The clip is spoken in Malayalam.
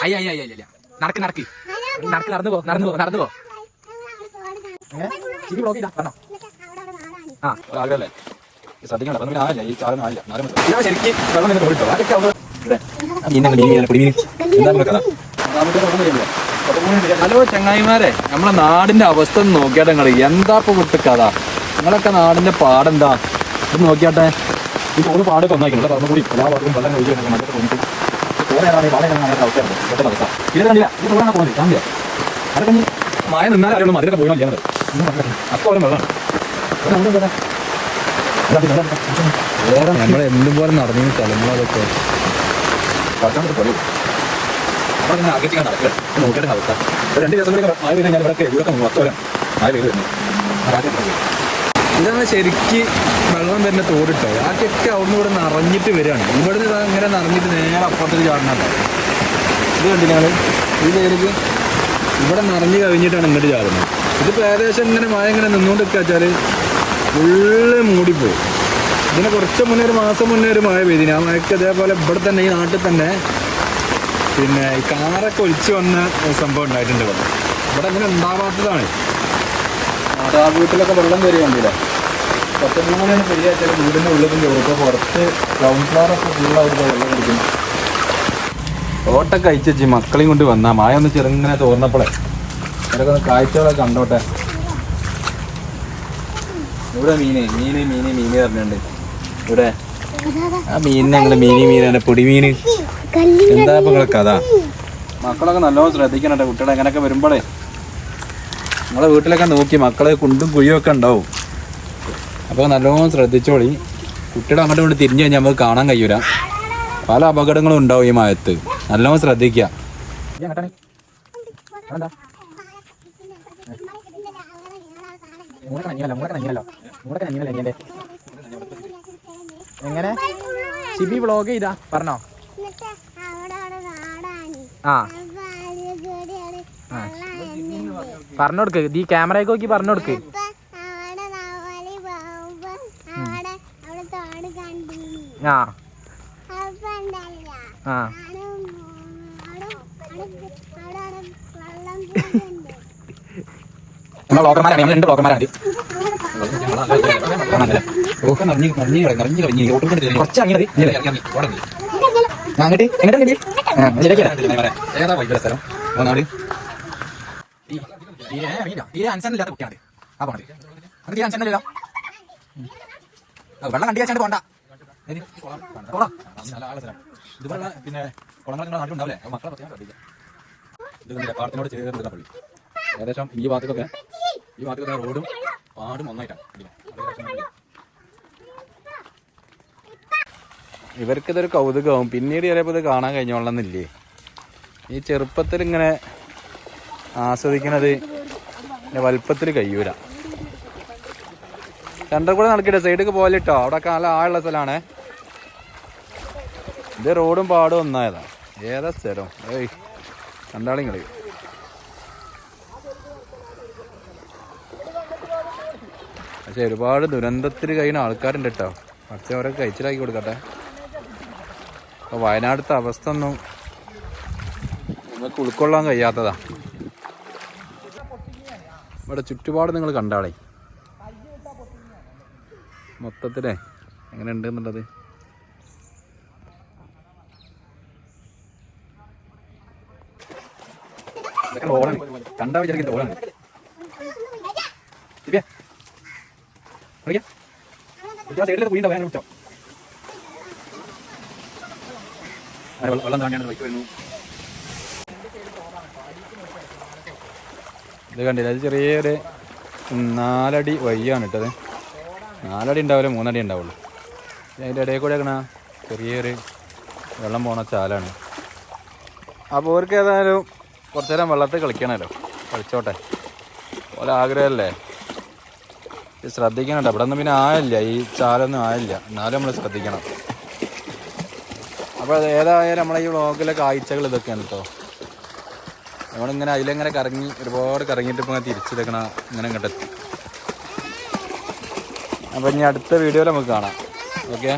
അയ്യ നടക്ക് നടക്ക് നടക്ക് നടന്നു പോ നടന്നു പോ ബ്ലോക്ക് ചെയ്താ പറഞ്ഞോ. ആ ആഗ്രഹല്ലേ ശ്രദ്ധിക്കണം. പിന്നെ ആയില്ല ഈ ചാടുന്ന ആയില്ല. ഞാൻ ശരിക്കും വെള്ളം തന്നെ തോടിട്ടോ. അതൊക്കെ ഹലോ ചങ്ങായിമാരെ, നമ്മളെ നാടിന്റെ അവസ്ഥ ഒന്ന് നോക്കിയാട്ടെ നിങ്ങള്. എന്താ ഇപ്പൊ വിട്ട് കഥ? നിങ്ങളൊക്കെ നാടിന്റെ പാടെന്താ ഇത് നോക്കിയാട്ടെ. ഈ തോട് പാടൊക്കെ ഒന്നായിട്ടുണ്ട്. പറഞ്ഞുകൂടി എല്ലാ ഭാഗത്തും വെള്ളം ഒഴിച്ച് മറ്റൊക്കെ തോന്നിട്ട് തോടെയാണ് പാടെ അവസ്ഥയാണ് പെട്ടെന്ന് അവസ്ഥ. ഇത് കണ്ടില്ല, ഇത് തോടാണ് പോകുന്നത്. കാണില്ല അതൊക്കെ മഴ നിന്നാലും അറിയണം അതിലൊക്കെ പോയാൽ ചെയ്യാറ്. അപ്പൊ അവിടെ വെള്ളമാണ്. വേറെ നമ്മൾ എന്തുപോലെ നടന്നു സ്ഥലങ്ങളതൊക്കെ നമ്മളിങ്ങനെ അകറ്റിക്കാൻ നടക്കുക നോക്കിയിട്ട് അവസ്ഥ. 2 ദിവസം കൂടി മഴ പെയ്ത് കഴിഞ്ഞാൽ ഇവിടെയൊക്കെ ഇവിടെയൊക്കെ മൊത്തം മഴ പെയ്ത് വരുന്നു. ഇതാണ് ശരിക്ക് വെള്ളം തന്നെ തോടിട്ടോ. ആദ്യമൊക്കെ അവിടുന്ന് ഇവിടെ നിറഞ്ഞിട്ട് വരികയാണ്. ഇവിടെ നിന്ന് ഇങ്ങനെ നിറഞ്ഞിട്ട് നേരെ അപ്പുറത്തേക്ക് ചാടുന്നുണ്ടോ. ഇത് കണ്ടില്ല ഞങ്ങൾ ഈ പേരിക്ക് ഇവിടെ നിറഞ്ഞു കഴിഞ്ഞിട്ടാണ് ഇങ്ങോട്ട് ചാടുന്നത്. ഇതിപ്പോൾ ഏകദേശം ഇങ്ങനെ മഴ ഇങ്ങനെ നിന്നുകൊണ്ടിരിക്കുക വെച്ചാൽ ഫുള്ള് മൂടിപ്പോയി. ഇതിന് കുറച്ച് മുന്നേ ഒരു മാസം മുന്നേ ഒരു മഴ പെയ്തിന്. ആ മഴയ്ക്ക് അതേപോലെ ഇവിടെ തന്നെ ഈ നാട്ടിൽ തന്നെ പിന്നെ ഈ കാറൊക്കെ ഒലിച്ച് വന്ന സംഭവം ഉണ്ടായിട്ടുണ്ട്. ഇവിടെ അങ്ങനെ ഉണ്ടാവാത്തതാണ്. ആ വീട്ടിലൊക്കെ വെള്ളം കയറി കണ്ടില്ല. 10 മണിയാണ് പെരിയാച്ചാൽ വീടിൻ്റെ ഉള്ളിൽ ചോദിക്കുക. പുറത്ത് ഗ്രൗണ്ട് ഫ്ലോറൊക്കെ ഫുള്ളായിട്ട് വെള്ളം കുടിക്കും. ഓട്ടൊക്കെ അയച്ചു മക്കളെയും കൊണ്ട് വന്നാൽ മഴ ഒന്ന് ചെറുങ്ങനെ തോർന്നപ്പോഴേ അവരൊക്കെ ഒന്ന് കാഴ്ചകളൊക്കെ കണ്ടോട്ടെ. ഇവിടെ മീന് പറഞ്ഞുണ്ട്. ഇവിടെ ആ മീനിനെ ഞങ്ങൾ മീനാണ് പൊടിമീന്. എന്താ ഇപ്പൊ നിങ്ങളെ കഥ? മക്കളൊക്കെ നല്ലോണം ശ്രദ്ധിക്കണം. കുട്ടികളെ എങ്ങനെയൊക്കെ വരുമ്പോഴേ നമ്മളെ വീട്ടിലൊക്കെ നോക്കി മക്കളെ കുണ്ടും കുഴിയൊക്കെ ഉണ്ടാവും. അപ്പോൾ നല്ലോണം ശ്രദ്ധിച്ചോളി. കുട്ടികളെ അങ്ങോട്ട് കൊണ്ട് തിരിഞ്ഞു കഴിഞ്ഞാൽ നമുക്ക് കാണാൻ കഴിയൂല. പല അപകടങ്ങളും ഉണ്ടാവും ഈ മഴത്ത്. നല്ലോണം ശ്രദ്ധിക്കുക. എങ്ങനെ ഷിബി വ്ളോഗ് ചെയ്താ പറഞ്ഞോ? ആ പറഞ്ഞുകൊടുക്ക്. ഈ ക്യാമറയൊക്കെ നോക്കി പറഞ്ഞുകൊടുക്ക്. ആ ആ ബ്ലോക്കർമാരാണ്. നമ്മൾ 2 ബ്ലോക്കർമാരാണ്. കുറച്ച് അങ്ങോട്ട് സ്ഥലം നാട് തീരെ അനുസരണമില്ലാത്ത കുട്ടിയാണ്. ആ പോണത് അത് തീരെ അനുസരണമില്ല. വെള്ളം കണ്ടി വെച്ചാണ്ട് പോണ്ട. ഇതുപോലെ പിന്നെ കുളങ്ങൾ നാട്ടിലുണ്ടാവില്ലേ മക്കളെ പ്രത്യേകം ശ്രദ്ധിക്കാം. ഇത് പാടത്തിനോട് ചേർന്ന് പള്ളി ഏകദേശം ഈ ഭാഗത്തൊക്കെ റോഡും പാടും ഒന്നായിട്ടാണ്. ഇവർക്കിതൊരു കൗതുകവും പിന്നീട് ചിലപ്പോൾ ഇത് കാണാൻ കഴിഞ്ഞോളന്നില്ലേ. ഈ ചെറുപ്പത്തിൽ ഇങ്ങനെ ആസ്വദിക്കണത് വലുപ്പത്തിൽ കഴിയൂല. സെൻറ്റർ കൂടെ നടക്കട്ടെ സൈഡിലേക്ക് പോലിട്ടോ. അവിടെയൊക്കെ നല്ല ആളുള്ള സ്ഥലമാണ്. ഇത് റോഡും പാടും ഒന്നായതാണ്. ഏതാ സ്ഥലം? ഏയ് കണ്ടാളിങ്ങള്. പക്ഷെ ഒരുപാട് ദുരന്തത്തിൽ കഴിയുന്ന ആൾക്കാരുണ്ട് കേട്ടോ. പക്ഷെ അവരൊക്കെ കഴിച്ചിലാക്കി കൊടുക്കട്ടെ. അപ്പോൾ വയനാട്ടിലത്തെ അവസ്ഥ ഒന്നും നമുക്ക് ഉൾക്കൊള്ളാൻ കഴിയാത്തതാ. ഇവിടെ ചുറ്റുപാട് നിങ്ങൾ കണ്ടാളേ മൊത്തത്തിലേ എങ്ങനെ ഉണ്ട് എന്നുള്ളത്. കണ്ടാ വിചാരിക്കുന്ന ഓളാണ്. സൈഡിലേക്ക് കുഴിയുണ്ടോ? വേഗം വിളിച്ചോ. വെള്ളം താങ്ങിയാണ് ബൈക്ക് വരുന്നു. ഇത് കണ്ടില്ല, അത് ചെറിയൊരു 4 അടി വഴിയാണ് ഇട്ടത്. 4 അടി ഉണ്ടാവില്ല, 3 അടി ഉണ്ടാവുള്ളൂ. അതിൻ്റെ ഇടയിൽ കൂടെ ആക്കണ ചെറിയൊരു വെള്ളം പോണ ചാലാണ്. അപ്പോൾ അവർക്ക് ഏതായാലും കുറച്ചു നേരം വെള്ളത്തിൽ കളിക്കണമല്ലോ, കളിച്ചോട്ടെ. ഓരോ ആഗ്രഹമല്ലേ. ശ്രദ്ധിക്കണം കേട്ടോ. ഇവിടെ ഒന്നും പിന്നെ ആയില്ല, ഈ ചാലൊന്നും ആയില്ല. എന്നാലും നമ്മൾ ശ്രദ്ധിക്കണം. അപ്പോൾ ഏതായാലും നമ്മളെ ഈ വ്ളോഗിലെ കാഴ്ചകൾ ഇതൊക്കെയാണ് കേട്ടോ. നമ്മളിങ്ങനെ അതിലെങ്ങനെ കറങ്ങി ഒരുപാട് കറങ്ങിയിട്ട് ഇപ്പോൾ തിരിച്ചെടുക്കണം, ഇങ്ങനെ ഇങ്ങോട്ടെത്തി. അപ്പോൾ ഇനി അടുത്ത വീഡിയോയിൽ നമുക്ക് കാണാം. ഓക്കെ.